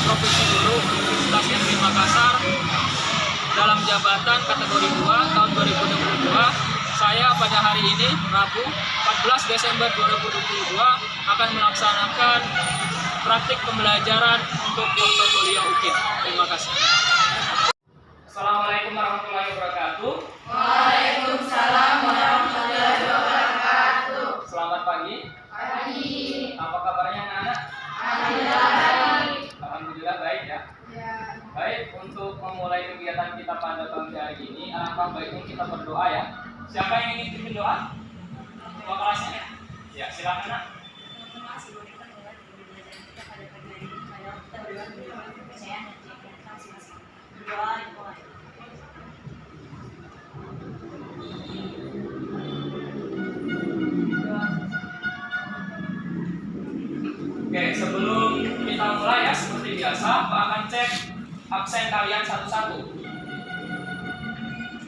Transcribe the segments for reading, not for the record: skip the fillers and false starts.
Provinsi Guru Universitas Negeri Makassar dalam jabatan kategori 2 tahun 2022. Saya pada hari ini, Rabu 14 Desember 2022, akan melaksanakan praktik pembelajaran untuk portofolio UKIP. Terima kasih. Assalamualaikum warahmatullahi wabarakatuh. Waalaikumsalam warahmatullahi wabarakatuh. Selamat pagi. Pagi. Apa kabarnya anak-anak? Alhamdulillah baik. Alhamdulillah baik ya. Ya. Baik, untuk memulai kegiatan kita pada pagi hari ini, alangkah baiknya kita berdoa ya. Siapa yang ingin pimpin doa? Ketua kelasnya? Ya, silakan nak. Oke, sebelum kita mulai ya, seperti biasa, Pak akan cek absen kalian satu-satu.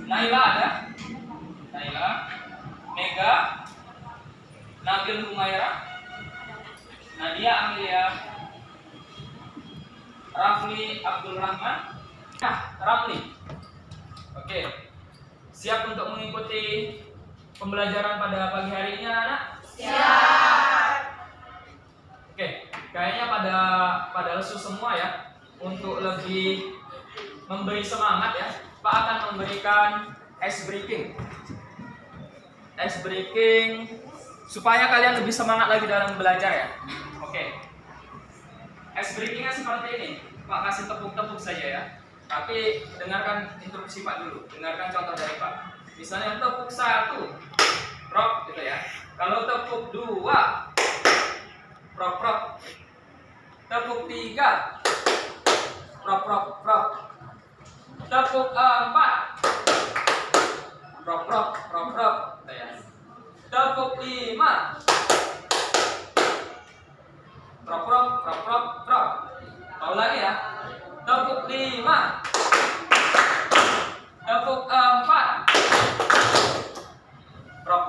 Naila ada? Naila, Mega, Nabil Humaira, Nadia Amelia, Rafli Abdul Rahman, Rafli. Oke, siap untuk mengikuti pembelajaran pada pagi hari ini anak-anak? Siap. Oke, kayaknya pada lesu semua ya. Untuk lebih memberi semangat ya, Pak akan memberikan ice breaking. Ice breaking supaya kalian lebih semangat lagi dalam belajar ya. Oke. Ice breakingnya seperti ini. Pak kasih tepuk-tepuk saja ya. Tapi dengarkan instruksi Pak dulu. Dengarkan contoh dari Pak. Misalnya tepuk 1, prop gitu ya. Kalau tepuk 2, prop. Tepuk 3, prop. Tepuk 4, prop. Gitu ya. Tepuk 5, prop. Mau lagi ya. Tepuk 5, tepuk 4, prop.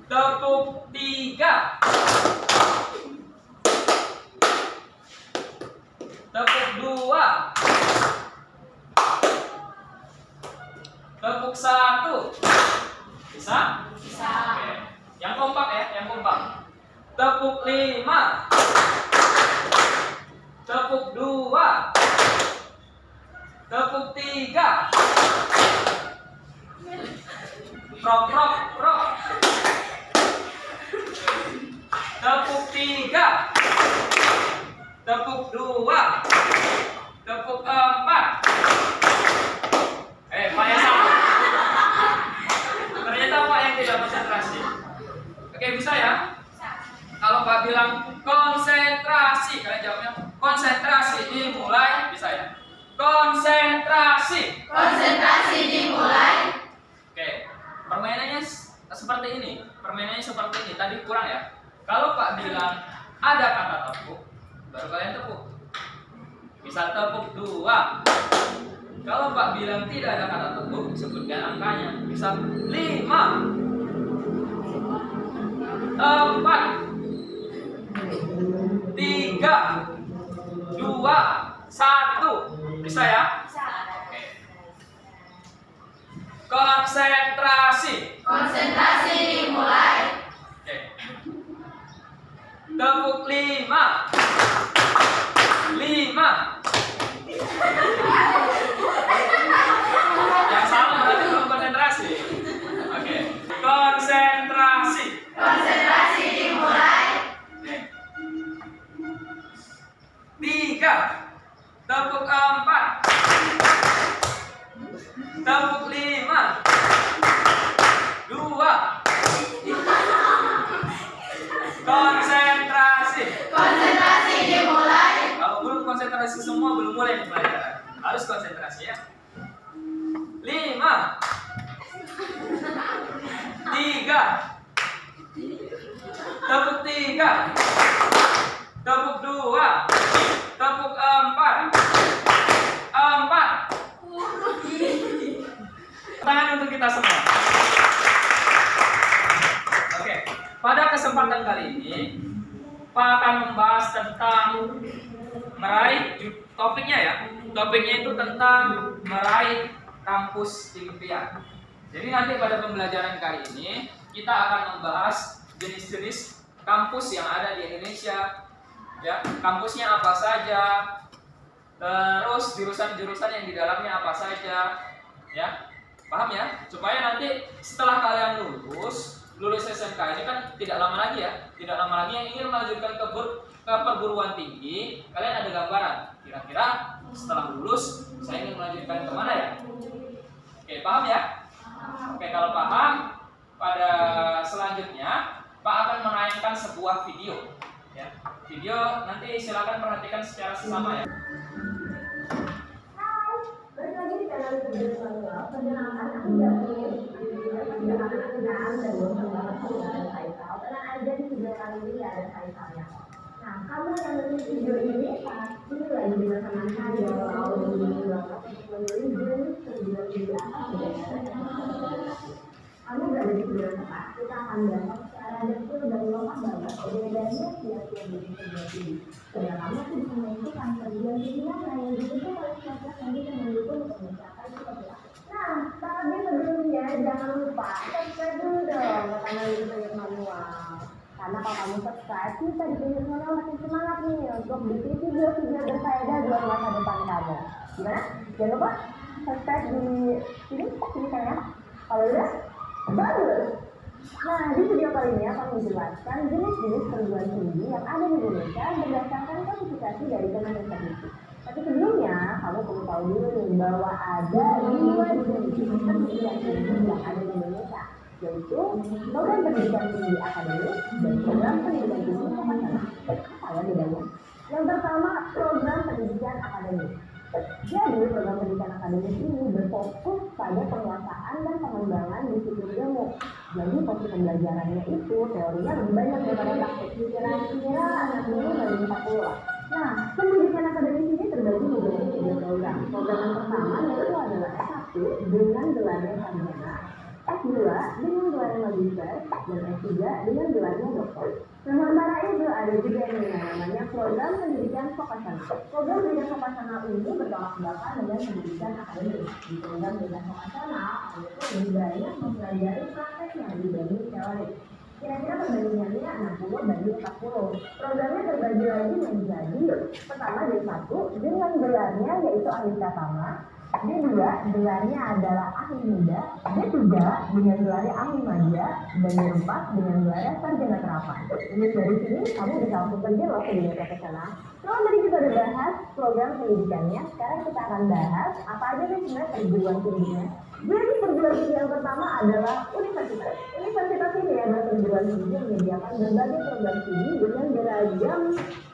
Tepuk 3, tepuk 2, tepuk 1. Bisa? Bisa. Oke. Yang kompak ya, yang kompak. Tepuk 5, tepuk 2, tepuk 3, prop. Tepuk 3, tepuk 2, tepuk 4. Pak sama. Ternyata Pak yang tidak konsentrasi. Oke, bisa ya? Kalau Pak bilang konsentrasi, kalian jawabnya konsentrasi dimulai, bisa ya? Konsentrasi. Konsentrasi dimulai. Oke, permainannya seperti ini. Tadi kurang ya. Kalau Pak bilang ada kata tepuk, baru kalian tepuk. Bisa tepuk 2. Kalau Pak bilang tidak ada kata tepuk, sebutkan angkanya. Bisa 5, 4, 3, 2, 1. Bisa ya? Bisa. Oke. Konsentrasi. Konsentrasi dimulai. Oke. Tepuk 5. 5. Yang sama berarti belum konsentrasi. Oke. Konsentrasi. Konsentrasi dimulai. Oke. 3. Tepuk 4. Tepuk 5. 2. Konsentrasi. Konsentrasi dimulai. Kalau belum konsentrasi semua belum mulai nih pelajaran. Harus konsentrasi ya. 5, 3, tepuk 3, tepuk 2, tepuk 4. Tangan untuk kita semua. Oke, pada kesempatan kali ini Pak akan membahas tentang meraih topiknya ya. Topiknya itu tentang meraih kampus impian. Jadi nanti pada pembelajaran kali ini kita akan membahas jenis-jenis kampus yang ada di Indonesia. Ya, kampusnya apa saja, terus jurusan-jurusan yang di dalamnya apa saja, ya, paham ya? Supaya nanti setelah kalian lulus SMK ini kan tidak lama lagi ya, tidak lama lagi yang ingin melanjutkan ke perguruan tinggi, kalian ada gambaran. Kira-kira setelah lulus saya ingin melanjutkan kemana ya? Oke, paham ya? Oke, kalau paham, pada selanjutnya Pak akan menayangkan sebuah video. Ya, video nanti silakan perhatikan secara sesama ya. Balik lagi di kanal YouTube Manual, perkenalkan aku Daphne. Anak-anak kenal dan bosan banget sih nggak ada Faisal. Tenang aja di video kali ini nggak ada Faisalnya. Nah, kamu yang nonton video ini pasti lagi di masa-masa galau, memilih jenis perguruan tinggi apa kamu berada di video tepat. Kita akan bahas secara detail dan lengkap banget bedanya tiap-tiap jenis perguruan tinggi. Supaya kamu tuh bisa menentukan perguruan tinggi mana yang dibutuhkan oleh siapa yang bisa mendukung untuk mencapai cita-cita. Nah, tapi sebelumnya jangan lupa subscribe dulu dong ke kanal YouTube Manual. Karena kalau kamu subscribe, kita di YouTube Manual makin semangat nih untuk bikin video-video berfaedah buat masa depan kamu. Gimana? Jangan lupa subscribe di sini saya. Kalau udah, bagus. Nah, di video kali ini akan menjelaskan jenis-jenis perguruan tinggi yang ada di Indonesia berdasarkan klasifikasi dari Kemendikbud. Tapi sebelumnya, kamu perlu tahu dulu nih bahwa ada 5 jenis pendidikan tinggi yang ada di Indonesia, yaitu program pendidikan tinggi akademis dan program pendidikan tinggi vokasional. Apa ya bedanya? Yang pertama, program pendidikan akademis. Jadi, program pendidikan akademis ini berfokus pada penguasaan dan pengembangan disiplin ilmu. Jadi, porsi pembelajarannya itu teorinya lebih banyak daripada praktik. Kira-kira anak dulu dari 40 lah. Nah, pendidikan akademis ini terbagi menjadi 3 program. Program yang pertama yaitu adalah S1 dengan gelarnya sarjana, S2 dengan gelarnya magister, dan S3 dengan gelarnya doktor. Nah, sementara itu ada juga yang namanya program pendidikan vokasional. Program pendidikan vokasional ini bertolak belakang dengan pendidikan akademis. Di program pendidikan vokasional, itu lebih banyak mempelajari prakteknya dibanding teori. Kira-kira perbandingannya 60/40. Programnya terbagi lagi menjadi pertama D1 dengan gelarnya yaitu ahli pratama, D2 gelarnya adalah ahli muda, D3 dengan gelarnya ahli madya, dan D4 dengan gelarnya sarjana terapan. Ini dari sini kamu bisa langsung kerja loh ke dunia profesional. Kalau tadi kita udah bahas program pendidikannya, sekarang kita akan bahas apa aja sih sebenarnya perguruan tingginya. Jadi perguruan tinggi yang pertama adalah universitas. Universitas ini adalah perguruan tinggi yang menyediakan berbagai program studi dengan beragam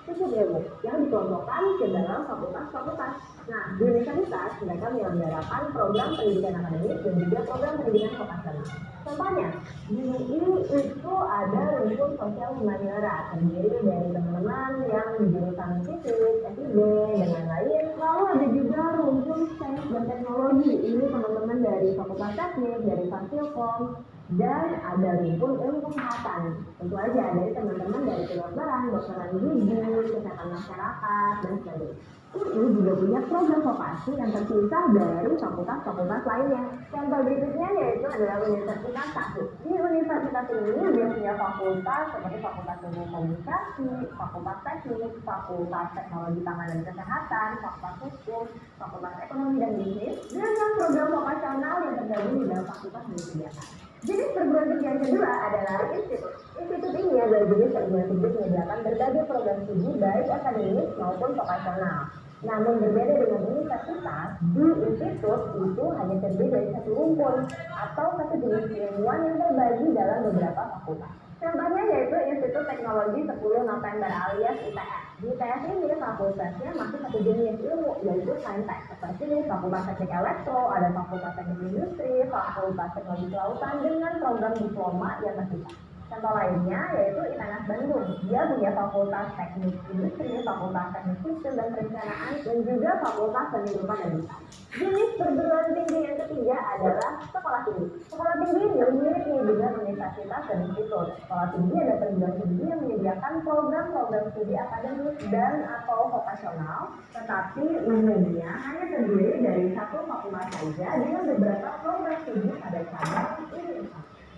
sisi ilmu yang dikelompokkan ke dalam fakultas-fakultas. Nah, di universitas mereka menyelenggarakan program pendidikan akademis dan juga program pendidikan vokasional. Contohnya, di UI itu ada rumpun sosial humaniora terdiri dari teman-teman yang di jurusan fisik, FIB, dan lain-lain. Lalu ada juga rumpun sains dan teknologi. Ini teman-teman dari fakultas teknik, dari Fasilkom, dan ada rumpun ilmu kesehatan. Tentu aja dari teman-teman dari kedokteran, dokteran gigi, kesehatan masyarakat, dan sebagainya. UI juga punya program vokasi yang terpisah dari fakultas-fakultas lainnya. Contoh berikutnya yaitu adalah Universitas Satu. Di universitas ini dia punya fakultas seperti Fakultas Ilmu Komunikasi, Fakultas Teknik, Fakultas Teknologi Pangan dan Kesehatan, Fakultas Hukum, Fakultas Ekonomi dan Bisnis, dengan program vokasional yang tergabung di dalam fakultas disediakan. Jenis perguruan tinggi yang kedua adalah institut. Institut ini adalah jenis perguruan tinggi yang menyediakan berbagai program studi baik akademis maupun vokasional. Namun berbeda dengan universitas, di institut itu hanya terdiri dari satu rumpun atau satu jenis keilmuan yang terbagi dalam beberapa fakultas. Contohnya yaitu Institut Teknologi 10 November alias ITS. Di ITS ini fakultasnya masih satu jenis ilmu yaitu Saintek, seperti Fakultas Teknik Elektro, ada Fakultas Teknik Industri, Fakultas Teknologi Kelautan dengan program diploma yang terpisah. Contoh lainnya yaitu ITENAS Bandung. Dia punya Fakultas Teknik Industri, Fakultas Teknik Sipil dan Perencanaan, dan juga Fakultas Seni Rupa dan Desain. Jenis perguruan tinggi yang ketiga adalah sekolah tinggi. Sekolah tinggi ini mirip dengan universitas dan institut. Sekolah tinggi ada perguruan tinggi yang menyediakan program-program studi akademik dan atau vokasional, tetapi umumnya hanya terdiri dari satu fakultas saja dengan beberapa program studi pada cabang ini.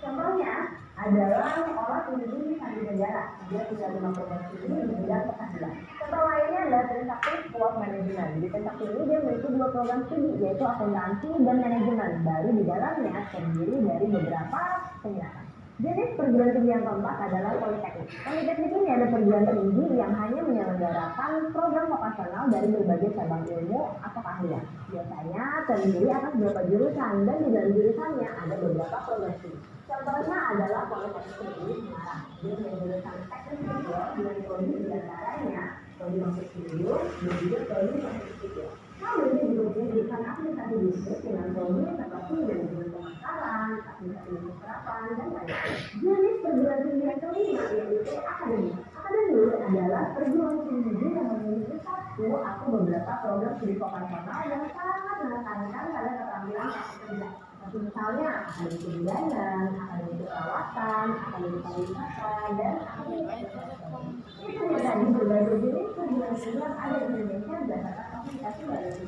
Contohnya adalah olah tinggi sandi negara. Dia punya 5 program studi di bidang perhadian. Contoh lainnya adalah Trisakti School of Management. Di Trisakti ini dia memiliki 2 program studi, yaitu akuntansi dan manajemen. Baru di dalamnya terdiri dari beberapa penyerahan. Jenis perguruan tinggi yang keempat adalah politeknik. Politeknik ini ada perguruan tinggi yang hanya menyelenggarakan program vokasional dari berbagai cabang ilmu atau keahlian. Biasanya terdiri atas beberapa jurusan dan di dalam jurusannya ada beberapa program studi. Contohnya adalah Politeknik Negeri Semarang. Dia punya jurusan teknik sipil dengan prodi di antaranya prodi masuk studio dan juga prodi masuk sipil. Lalu dia juga punya jurusan aplikasi bisnis dengan prodi seperti manajemen pemasaran, aplikasi bisnis serapan, dan lain-lain. Jenis perguruan tinggi yang kelima yaitu akademi. Akademi adalah perguruan tinggi yang memiliki satu atau beberapa program studi vokasional yang sangat menekankan pada keterampilan praktik kerja. Seperti misalnya akademi kebidanan, akademi keperawatan, akademi pariwisata, dan akademi kesehatan. Itu menjadi berbagai jenis perguruan tinggi yang ada di Indonesia berdasarkan aplikasi biologi.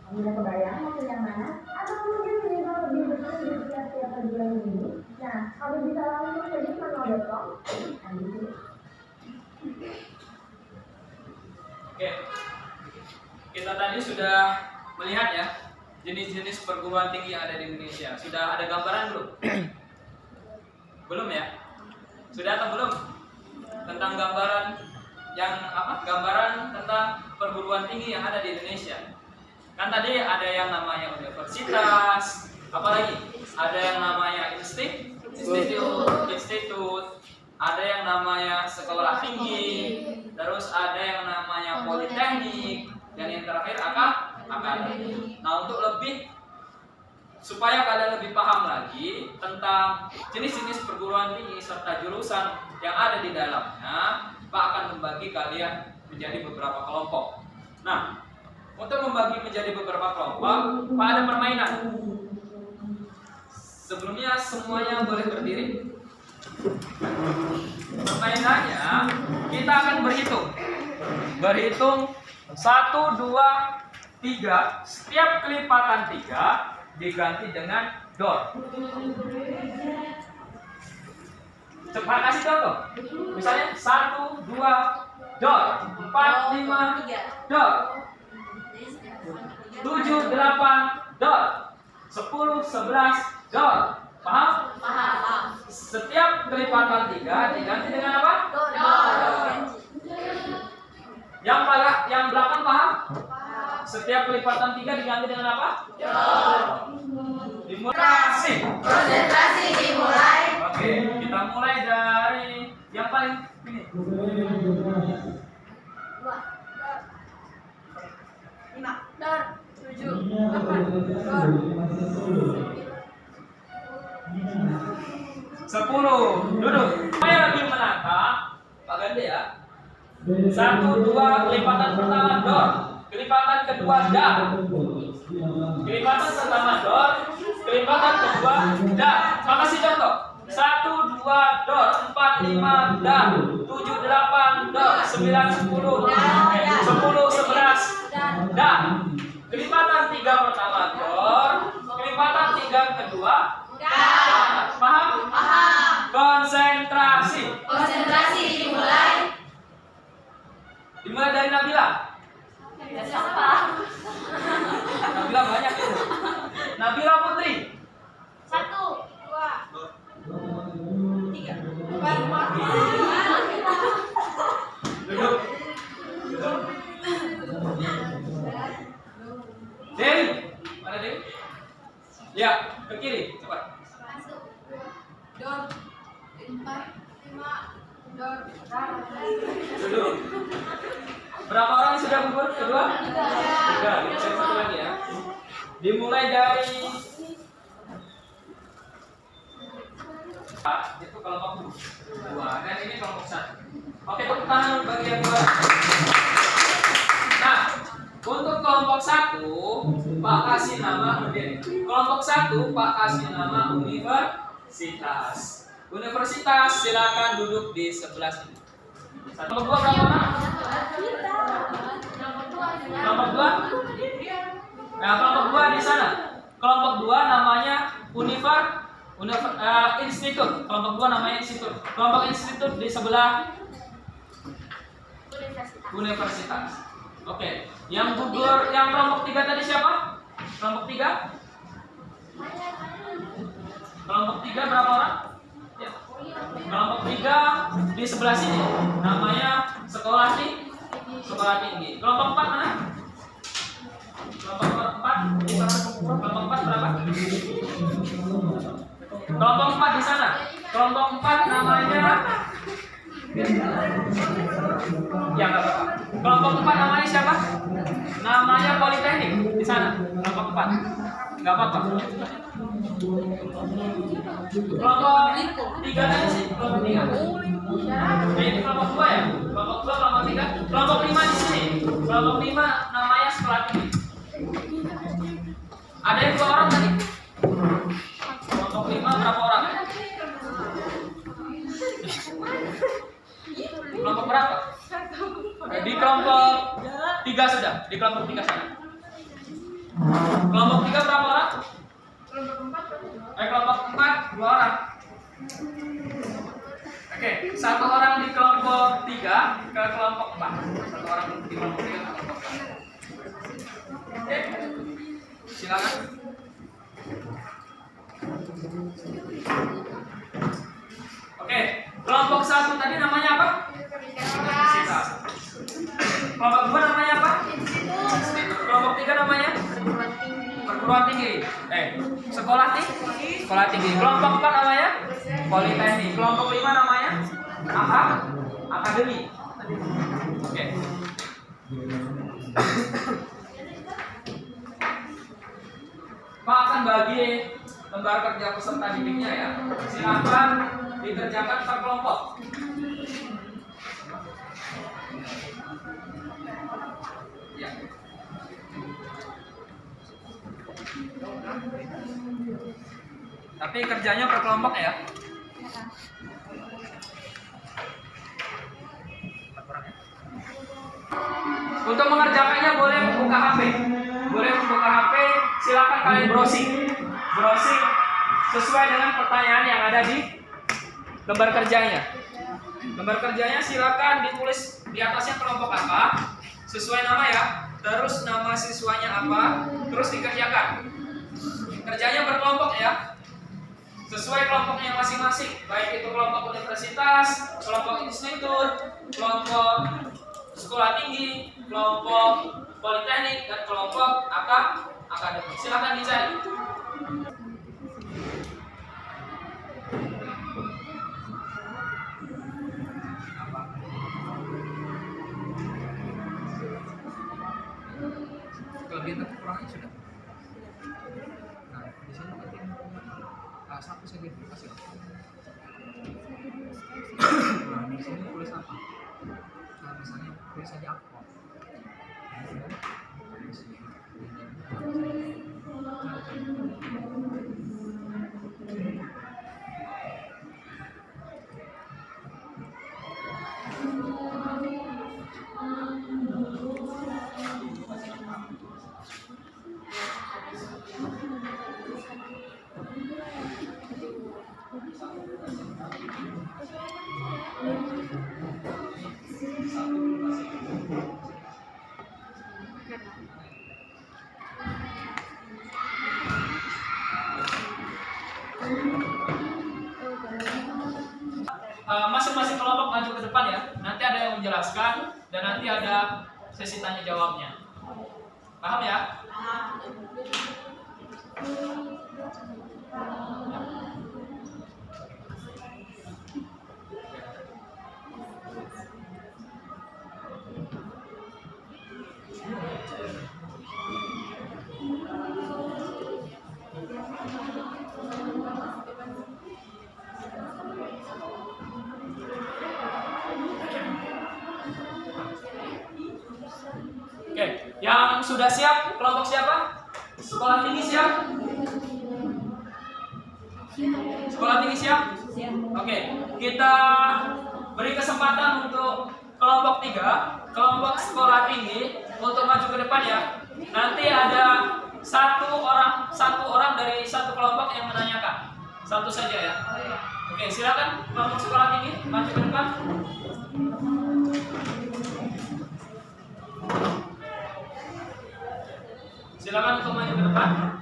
Kamu udah kebayang maksud yang mana? Atau mungkin menimba lebih betul di tiap-tiap perguruan tinggi? Nah, kalau bisa langsung saja ke manual.com. Oke, kita tadi sudah melihat ya jenis-jenis perguruan tinggi yang ada di Indonesia. Sudah ada gambaran belum? Belum ya? Sudah atau belum? Tentang gambaran yang apa? Gambaran tentang perguruan tinggi yang ada di Indonesia. Kan tadi ada yang namanya universitas, apalagi ada yang namanya institut, ada yang namanya sekolah tinggi, terus ada yang namanya politeknik, dan yang terakhir akademi. Nah, untuk lebih supaya kalian lebih paham lagi tentang jenis-jenis perguruan tinggi serta jurusan yang ada di dalamnya, Pak akan membagi kalian menjadi beberapa kelompok. Nah, untuk membagi menjadi beberapa kelompok, Pak ada permainan. Sebelumnya semuanya boleh berdiri. Permainannya kita akan berhitung 1, 2, 3. Setiap kelipatan 3 diganti dengan dot. Cepat kasih contoh. Misalnya 1, 2, dot. 4, 5, dot. 7, 8, dot. 10, 11, dot. Paham? Paham. Setiap kelipatan 3 diganti dengan apa? Dot. Yang belakang paham? Setiap kelipatan 3 diganti dengan apa? Dot. Dimulai. Konsentrasi dimulai. Oke, kita mulai dari yang paling ini. 2. 5. Dot. 7. 8. Dot. 10. Duduk. Saya lebih menangkap Pak Gande ya. 1, 2, kelipatan pertama dot. Kelipatan kedua dot. Kelipatan pertama dot. Kelipatan kedua dot. Makasih contoh. 1, 2, dot. 4, 5, dot. 7, 8, dot. 9, 10, 10, 11, dot. Kelipatan 3 pertama dot. Kelipatan 3 kedua dot. Paham? Paham. Konsentrasi. Konsentrasi dimulai. Dimulai dari Nabila. Siapa? Nabila banyak itu. Nabila Putri. 1, 2, 3, 4. Duduk. Dewi. Mana Dewi? Ya, ke kiri. Cepat. Dot. 4, 5. Dot. Duduk. Berapa orang yang sudah gugur? Kedua? 3. Saya satu lagi ya. Dimulai dari Itu kelompok 2 dan ini kelompok 1. Oke, tepuk tangan bagi yang dua. Nah, untuk kelompok 1 Pak kasih nama kelompok 1 Pak kasih nama universitas. Universitas silakan duduk di sebelah sini. Kelompok 2 berapa orang? Kelompok 2? Nah, kelompok 2 di sana. Kelompok 2 namanya institut. Kelompok 2 namanya institut. Kelompok institut di sebelah universitas. Oke, yang gugur yang kelompok 3 tadi siapa? Kelompok 3? Kelompok 3 berapa orang? Ya. Kelompok 3 di sebelah sini namanya sekolah tinggi. Kelompok 4 mana? Kelompok 4 di sana. Kelompok 4 berapa? Kelompok 4 di sana. Kelompok 4 namanya ya enggak apa-apa. Kelompok 4 namanya siapa? Namanya Politeknik di sana. Kelompok 4. Enggak apa-apa. Kelompok 3 tadi sih, kelompok 3. Ini kelompok 2 ya? Kelompok 2, kelompok 3. Kelompok 5 di sini. Kelompok 5 namanya sekolah tinggi. Ada yang 2 orang tadi? Kelompok 5 berapa orang? Kelompok berapa? Di kelompok 3 sudah. Di kelompok 3 sana. Kelompok 3 berapa orang? Kelompok 4 2 orang. Oke, 1 orang di kelompok 3 ke kelompok 4. 1 orang di kelompok 3 ke kelompok 4. Oke. Silakan. Oke, kelompok 1 tadi namanya apa? Universitas. Kelompok 2 namanya apa? Institut. Kelompok 3 namanya? Perguruan tinggi. Sekolah tinggi. Kelompok 4 namanya? Politeknik. Kelompok 5 namanya? Akademi. Oke. Pak akan bagi lembar kerja peserta didiknya ya. Silakan dikerjakan per kelompok. Ya. Tapi kerjanya per kelompok ya. Untuk mengerjakannya boleh membuka HP. Silakan kalian browsing sesuai dengan pertanyaan yang ada di lembar kerjanya. Lembar kerjanya silakan ditulis di atasnya kelompok apa, sesuai nama ya. Terus nama siswanya apa, terus dikerjakan. Kerjanya berkelompok ya, sesuai kelompoknya masing-masing. Baik itu kelompok universitas, kelompok institut, kelompok sekolah tinggi, kelompok politeknik, dan kelompok akademik. Silakan dicari. Kelebihan dan kekurangannya sudah. Nah, di sini penting satu segmentasi. Nah, di sini tulis apa? Nah, misalnya tulis saja apa? Masing-masing kelompok maju ke depan ya. Nanti ada yang menjelaskan dan nanti ada sesi tanya jawabnya. Paham ya? Oke, yang sudah siap kelompok siapa? Sekolah tinggi siap? Sekolah tinggi siap? Oke, kita beri kesempatan untuk kelompok 3, kelompok sekolah tinggi untuk maju ke depan ya. Nanti ada satu orang dari satu kelompok yang menanyakan. Satu saja ya. Oke, silakan kelompok sekolah tinggi maju ke depan. Silakan untuk maju ke depan.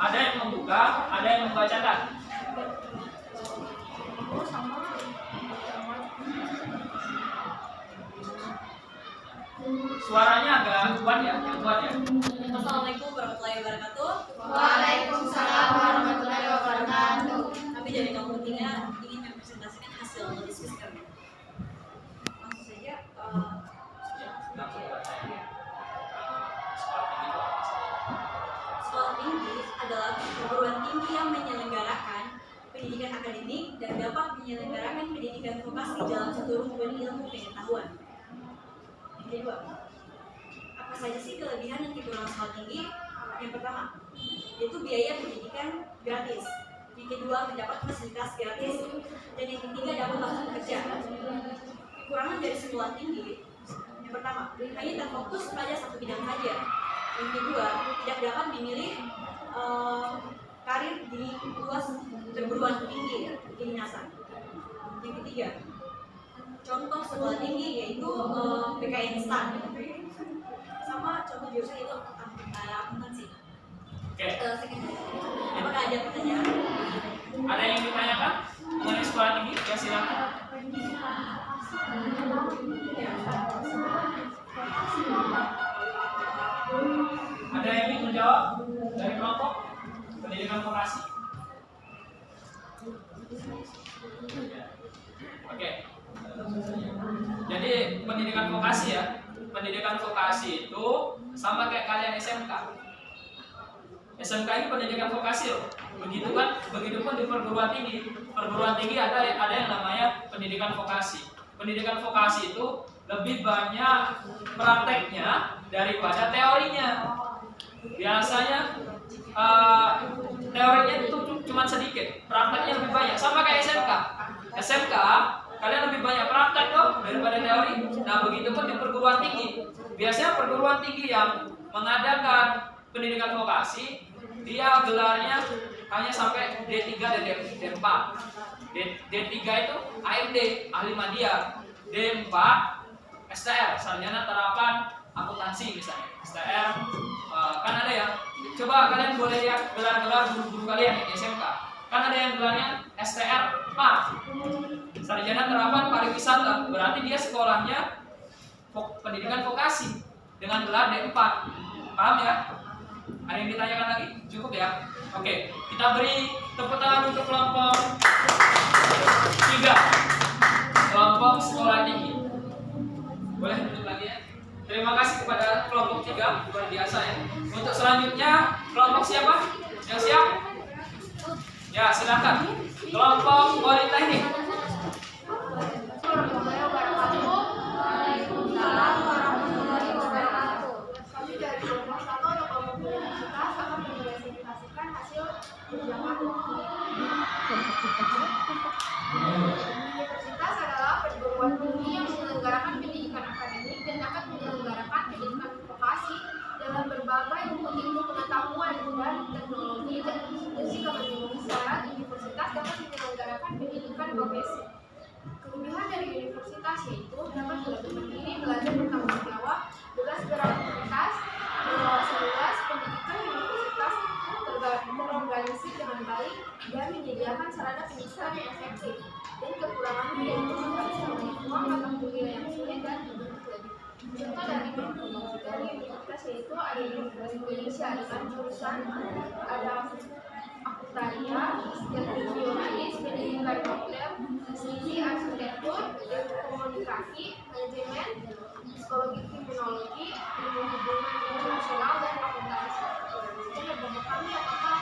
Ada yang membuka, ada yang membacakan. Suaranya agak kuat ya, yang kuat ya. Assalamualaikum warahmatullahi wabarakatuh. Waalaikumsalam warahmatullahi wabarakatuh. Kami dari kelompok 3 ingin mempresentasikan hasil diskusi kami. Langsung saja. Sekolah tinggi adalah perguruan tinggi yang menyelenggarakan pendidikan akademik dan dapat menyelenggarakan pendidikan vokasi dalam seluruh ilmu pengetahuan. Yang kedua, apa saja sih kelebihan dan kekurangan sekolah tinggi? Yang pertama, yaitu biaya pendidikan gratis. Yang kedua, mendapat fasilitas gratis. Dan yang ketiga, dapat langsung bekerja. Kekurangan dari sekolah tinggi, yang pertama, hanya terfokus pada satu bidang saja. Yang kedua, tidak dapat memilih karir di luas perguruan tinggi kedinasan. Yang ketiga, contoh sekolah tinggi yaitu PKN STAN, sama contoh jurusan itu akuntansi. Oke. Apakah ada pertanyaan? Ada yang ditanyakan mengenai sekolah tinggi? Ya silakan. Ada yang ingin menjawab dari kelompok pendidikan vokasi? Oke. Jadi pendidikan vokasi ya. Pendidikan vokasi itu sama kayak kalian SMK. SMK ini pendidikan vokasi loh. Begitupun di perguruan tinggi. Perguruan tinggi ada yang namanya pendidikan vokasi. Pendidikan vokasi itu lebih banyak prakteknya daripada teorinya. Biasanya teorinya itu cuma sedikit, prakteknya lebih banyak. Sama kayak SMK. SMK kalian lebih banyak praktek tuh daripada teori. Nah, begitupun di perguruan tinggi. Biasanya perguruan tinggi yang mengadakan pendidikan vokasi, dia gelarnya hanya sampai D3 dan D4. D3 itu AMD, ahli media. D4 STR, sarjana terapan akuntansi misalnya. STR kan ada ya. Coba kalian boleh lihat gelar-gelar guru-guru kalian di SMK. Kan ada yang gelarnya STR PAR, sarjana terapan pariwisata. Berarti dia sekolahnya pendidikan vokasi dengan gelar D4. Paham ya? Ada yang ditanyakan lagi? Cukup ya? Oke, kita beri tepuk tangan untuk kelompok 3, kelompok sekolah tinggi. Boleh duduk lagi ya? Terima kasih kepada kelompok 3, luar biasa ya. Untuk selanjutnya, kelompok siapa? Yang siap? Ya, silakan. Kelompok politeknik. Waalaikumsalam warahmatullahi wabarakatuh. Kami dari kelompok 1 atau kelompok universitas akan mempresentasikan hasil ujian. Universitas adalah perguruan tinggi yang menyelenggarakan pendidikan akademik dan akan menyelenggarakan pendidikan vokasi dalam berbagai ilmu pengetahuan dan teknologi, dan jika memenuhi syarat, universitas dapat menyelenggarakan pendidikan profesi. Kelebihan dari universitas yaitu dapat belajar mandiri, belajar bertanggung jawab, bebas beraktivitas, berwawasan luas. Pendidikan universitas terorganisir dengan baik dan menyediakan sarana pendidikan yang efektif. Dan kekurangannya yaitu menghabiskan uang atau kuliah yang sulit dan lebih. Contoh dari universitas yaitu ada Universitas Indonesia dengan jurusan ada akuntansia, jurnalistik, pendidikan dokter, sisi arsitektur, komunikasi, manajemen, psikologi kriminologi, ilmu hubungan internasional, dan akuntansi. Jadi bagi kami apakah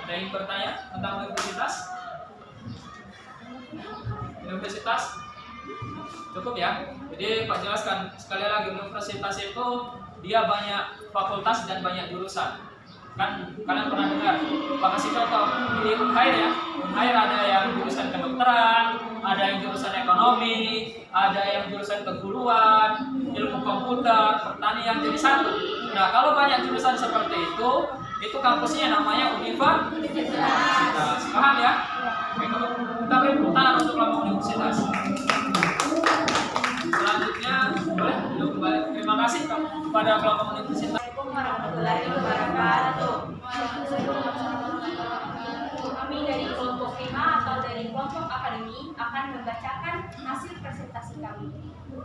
Ada yang bertanya tentang universitas? universitas? Cukup ya. Jadi Pak jelaskan sekali lagi, universitas itu dia banyak fakultas dan banyak jurusan. Kan kalian pernah dengar, Pak kasih contoh di Unhair ya. Unhair ada yang jurusan kedokteran, ada yang jurusan ekonomi, ada yang jurusan keguruan, ilmu komputer, pertanian, jadi satu. Nah kalau banyak jurusan seperti itu kampusnya namanya universitas. Paham ya? Oke, kita beri tepuk tangan untuk lambang universitas. Selanjutnya boleh duduk kembali. Terima kasih kepada lambang universitas. Assalamualaikum warahmatullahi wabarakatuh. Kami dari kelompok 5 atau dari kelompok akademi akan membacakan hasil presentasi kami.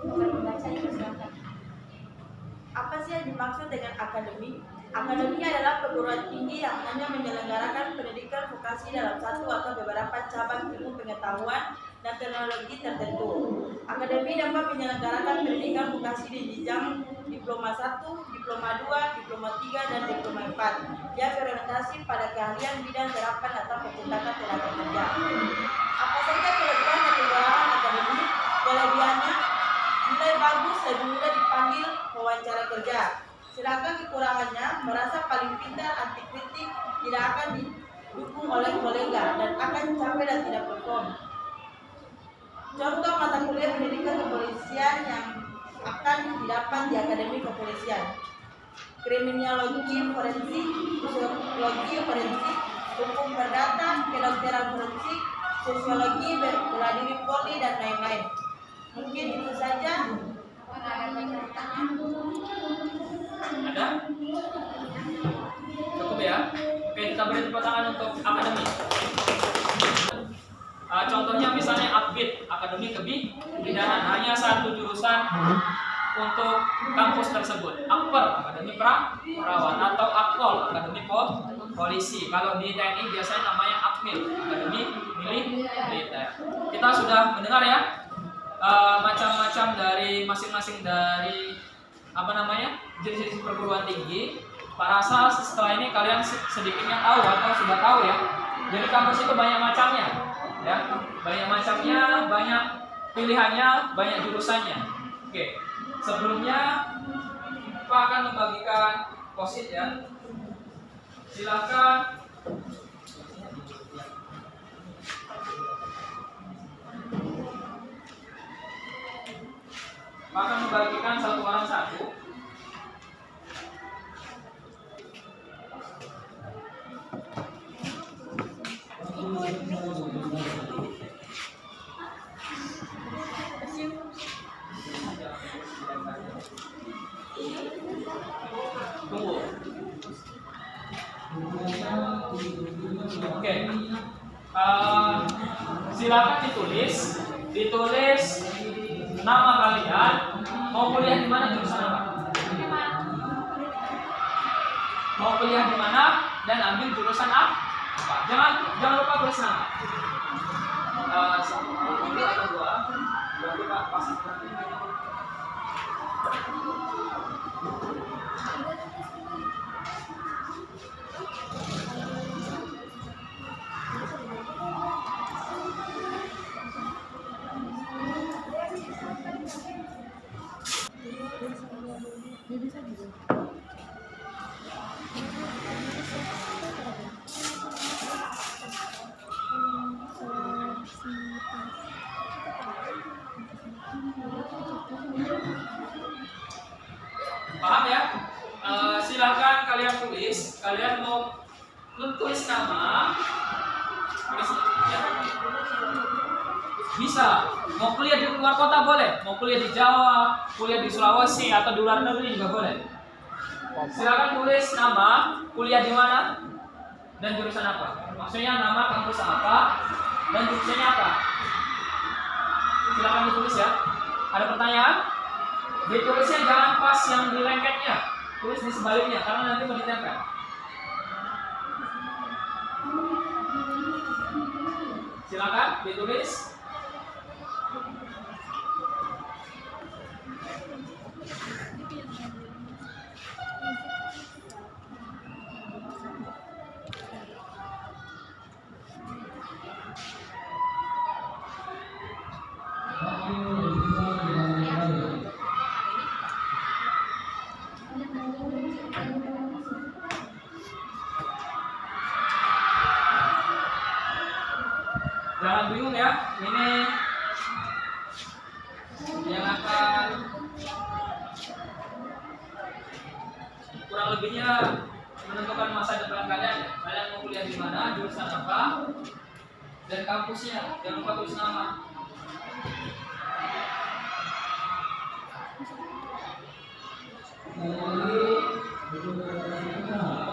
Akan membaca dipersilakan. Apa sih yang dimaksud dengan akademi? Akademi adalah perguruan tinggi yang hanya menyelenggarakan pendidikan vokasi dalam satu atau beberapa cabang ilmu pengetahuan dan teknologi tertentu. Akademi dapat menyelenggarakan pendidikan vokasi di jenjang diploma 1, diploma 2, diploma 3, dan diploma 4 yang berorientasi pada keahlian bidang terapan atau pencetakan tenaga kerja. Apa saja kelebihan dan kekurangan akademi? Kelebihannya, nilai bagus lebih mudah dipanggil wawancara kerja. Sedangkan kekurangannya, merasa paling pintar, anti kritik, tidak akan didukung oleh kolega, dan akan capek dan tidak perform. Contoh mata kuliah pendidikan kepolisian yang akan didapat di Akademi Kepolisian: kriminologi forensik, sosiologi forensik, hukum perdata, kedokteran forensik, sosiologi, bela diri Polri, dan lain-lain. Mungkin itu saja. Ada? Cukup ya? Oke, kita beri tepuk tangan untuk akademi. Contohnya misalnya AKBID, Akademi Kebidanan, hanya satu jurusan untuk kampus tersebut. Akper, Akademi Perawat, atau Akpol, Akademi Polisi. Kalau di TNI biasanya namanya Akmil, Akademi Militer. Kita sudah mendengar ya macam-macam dari masing-masing dari jenis perguruan tinggi. Pak rasa setelah ini kalian sedikitnya tahu atau sudah tahu ya. Jadi kampus itu banyak macamnya, ya, banyak macamnya, banyak pilihannya, banyak jurusannya. Oke, sebelumnya Pak akan membagikan post-it ya. Silakan. Pak akan membagikan satu orang satu. Tunggu. Oke. Silakan ditulis nama kalian, mau kuliah di mana, jurusan apa? Mau kuliah di mana dan ambil jurusan apa? Jangan lupa tulis nama. Satu atau dua, berarti Pak pasti. Paham ya? Silakan kalian tulis. Kalian mau tulis nama, tulis ya. Bisa. Mau kuliah di luar kota boleh. Mau kuliah di Jawa, kuliah di Sulawesi atau di luar negeri juga boleh. Silakan tulis nama, kuliah di mana, dan jurusan apa. Maksudnya nama kampus apa dan jurusannya apa. Silakan ditulis ya. Ada pertanyaan? Ditulisnya jangan pas yang di lengketnya, tulis di sebaliknya karena nanti mau ditempel. Silakan ditulis. ini yang akan kurang lebihnya menentukan masa depan kalian. Kalian mau kuliah di mana, jurusan apa, dan kampusnya. Jangan lupa tulis nama.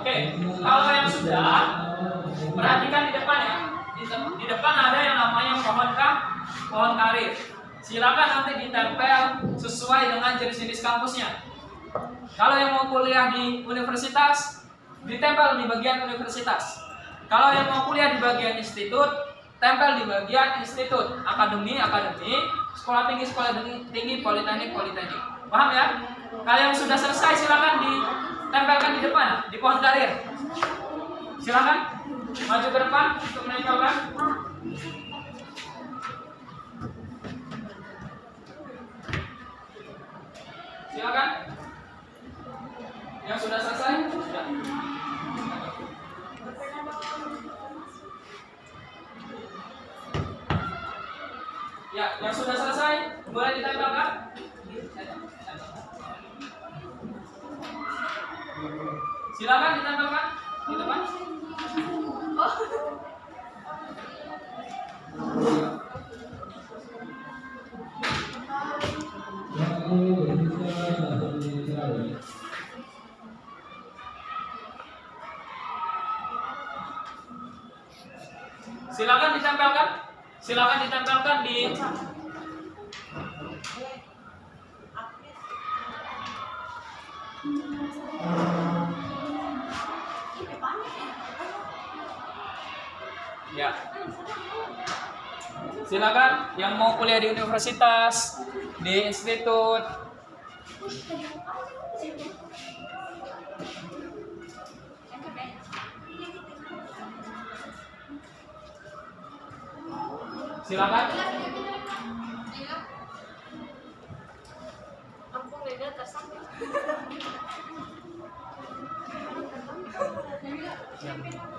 Oke, kalau yang sudah, perhatikan di depan ya. Di depan ada yang namanya pohon karir. Silakan nanti ditempel sesuai dengan jenis-jenis kampusnya. Kalau yang mau kuliah di universitas, ditempel di bagian universitas. Kalau yang mau kuliah di bagian institut, tempel di bagian institut. Akademi, sekolah tinggi, politeknik. Paham ya? Kalau yang sudah selesai silakan ditempelkan di depan, di pohon karir. Silakan maju ke depan untuk menempelkan. Silakan. Yang sudah selesai? Sudah. Ya, yang sudah selesai boleh ditempelkan. Silakan ditempelkan di depan. Silakan ditempelkan. Silakan ditempelkan di ya. Silakan yang mau kuliah di universitas, di institut. Silakan. Ampun, Reda tersangka.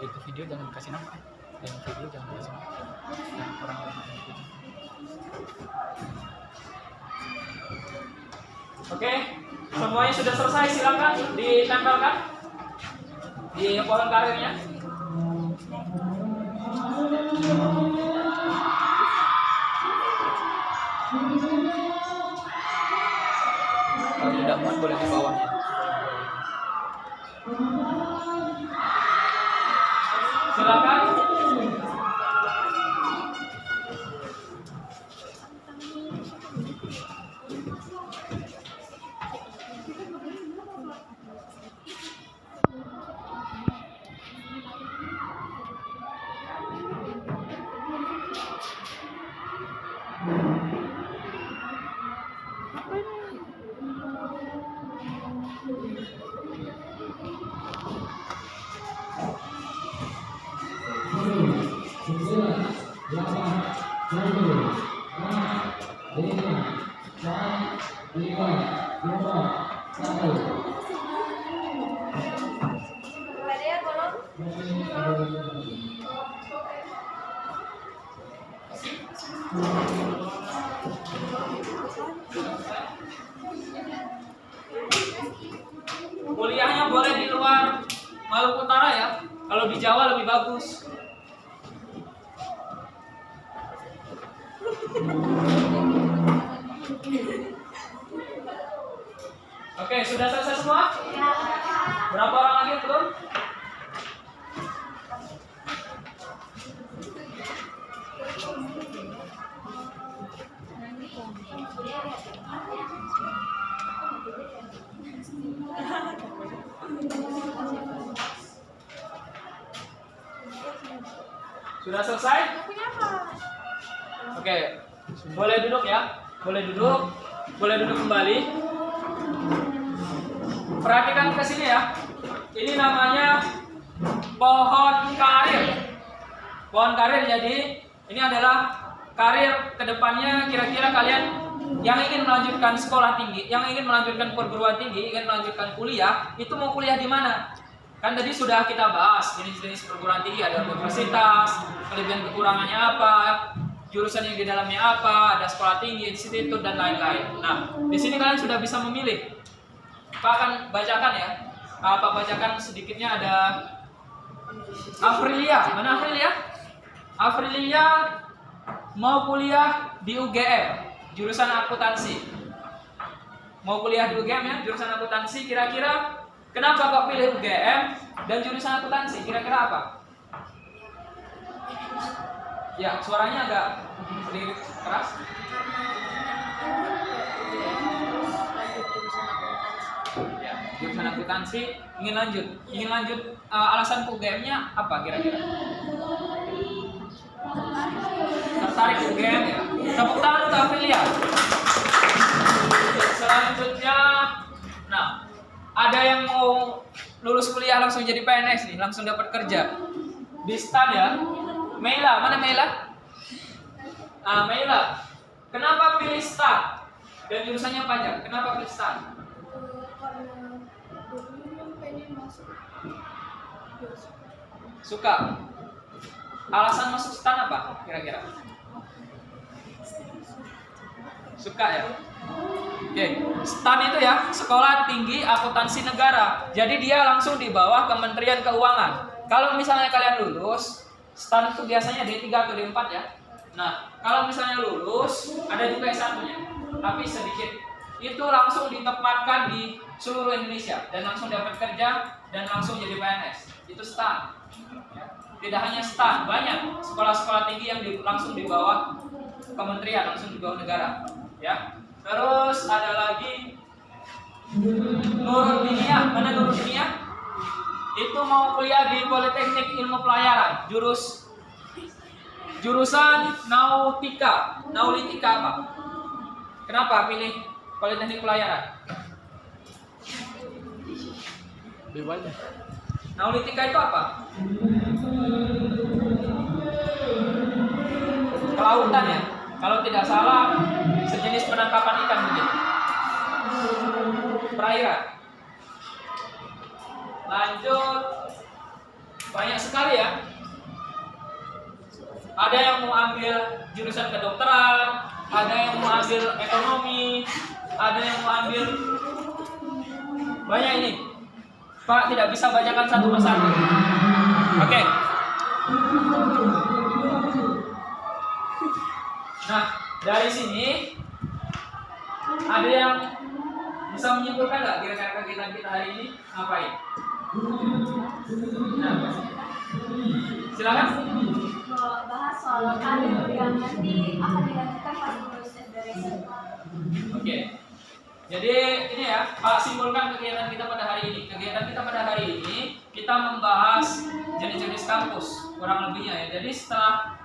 Itu video jangan kasih nama. Yang video jangan kasih nama. Yang orang-orang itu. Oke, semuanya sudah selesai. Silakan ditempelkan di pohon karirnya. Kalau tidak muat boleh di bawahnya. Silakan. Kuliahnya boleh di luar Maluku Utara ya. Kalau di Jawa lebih bagus. Oke, sudah selesai semua? Berapa orang lagi belum? Sudah selesai? Oke, boleh duduk ya. Boleh duduk kembali. Perhatikan ke sini ya. Ini namanya pohon karir. Pohon karir, jadi ini adalah karir kedepannya. Kira-kira kalian yang ingin melanjutkan sekolah tinggi, yang ingin melanjutkan perguruan tinggi, ingin melanjutkan kuliah, itu mau kuliah di mana? Kan tadi sudah kita bahas jenis-jenis perguruan tinggi, ada universitas, kelebihan kekurangannya apa, jurusan yang di dalamnya apa, ada sekolah tinggi, institut dan lain-lain. Nah, di sini kalian sudah bisa memilih. Pak akan bacakan ya. Pak bacakan sedikitnya ada Afrilia. Mana Afrilia? Afrilia mau kuliah di UGM, jurusan akuntansi. Mau kuliah di UGM ya, jurusan akuntansi. Kira-kira kenapa kok pilih UGM dan jurusan akuntansi? Kira-kira apa? Ya, suaranya agak sedikit keras. Ya, jurusan akuntansi ingin lanjut. Alasan UGM-nya apa kira-kira? Tertarik UGM ya. Tepuk tangan untuk Aprilia. Selanjutnya, nah, ada yang mau lulus kuliah langsung jadi PNS nih, langsung dapat kerja di STAN ya. Meila, mana Meila? Meila, kenapa pilih STAN dan jurusannya pajak? Kenapa pilih STAN? Karena dulu pengen masuk. Suka. Alasan masuk STAN apa kira-kira? Suka ya? Oke, STAN itu ya Sekolah Tinggi Akuntansi Negara. Jadi dia langsung di bawah Kementerian Keuangan. Kalau misalnya kalian lulus, STAN itu biasanya D3 atau D4 ya. Nah, kalau misalnya lulus, ada juga S1-nya, tapi sedikit. Itu langsung ditempatkan di seluruh Indonesia dan langsung dapat kerja dan langsung jadi PNS. Itu STAN. Ya. Tidak hanya STAN, banyak sekolah-sekolah tinggi yang langsung di bawah kementerian, langsung di bawah negara. Ya. Terus ada lagi Nurul Dinia. Mana Nurul Dinia? Itu mau kuliah di Politeknik Ilmu Pelayaran, jurusan Nautika. Naulitika apa? Kenapa pilih Politeknik Pelayaran? Bawahnya. Naulitika itu apa? Kelautan ya. Kalau tidak salah, sejenis penangkapan ikan mungkin. Perairan. Lanjut, banyak sekali ya. Ada yang mau ambil jurusan kedokteran, ada yang mau ambil ekonomi, ada yang mau ambil banyak ini. Pak tidak bisa bacakan satu persatu. Oke. Nah, dari sini ada yang bisa menyimpulkan nggak kira-kira kegiatan kita hari ini ngapain? Nah, silakan. Bahas soal karir yang nanti akan dilanjutkan pas lulus dari SMA. Oke. Jadi ini ya, Pak simpulkan kegiatan kita pada hari ini. Kegiatan kita pada hari ini kita membahas jenis-jenis kampus kurang lebihnya ya. Jadi setelah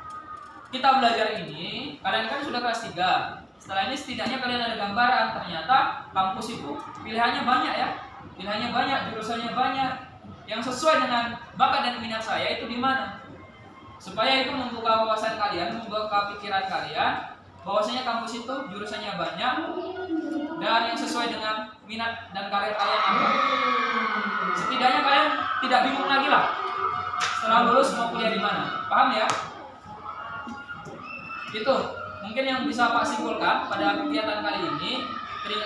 kita belajar ini, kalian kan sudah kelas 3. Setelah ini setidaknya kalian ada gambaran ternyata kampus itu pilihannya banyak ya. Pilihannya banyak, jurusannya banyak. Yang sesuai dengan bakat dan minat saya itu di mana? Supaya itu membuka wawasan kalian, membuka pikiran kalian bahwasanya kampus itu jurusannya banyak dan yang sesuai dengan minat dan karir kalian apa. Setidaknya kalian tidak bingung lagi lah setelah lulus mau kuliah di mana. Paham ya? Itu mungkin yang bisa Pak simpulkan pada kegiatan kali ini.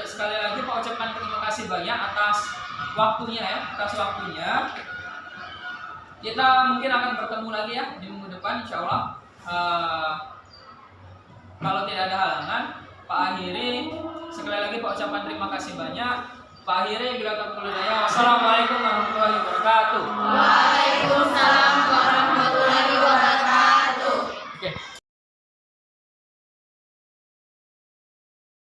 Sekali lagi Pak ucapkan terima kasih banyak atas waktunya ya, atas waktunya. Kita mungkin akan bertemu lagi ya di minggu depan insya Allah. Kalau tidak ada halangan, Pak akhiri. Sekali lagi Pak ucapkan terima kasih banyak. Pak akhiri bila terpulih. Wassalamualaikum warahmatullahi wabarakatuh. Waalaikumsalam warahmatullahi wabarakatuh. Oke.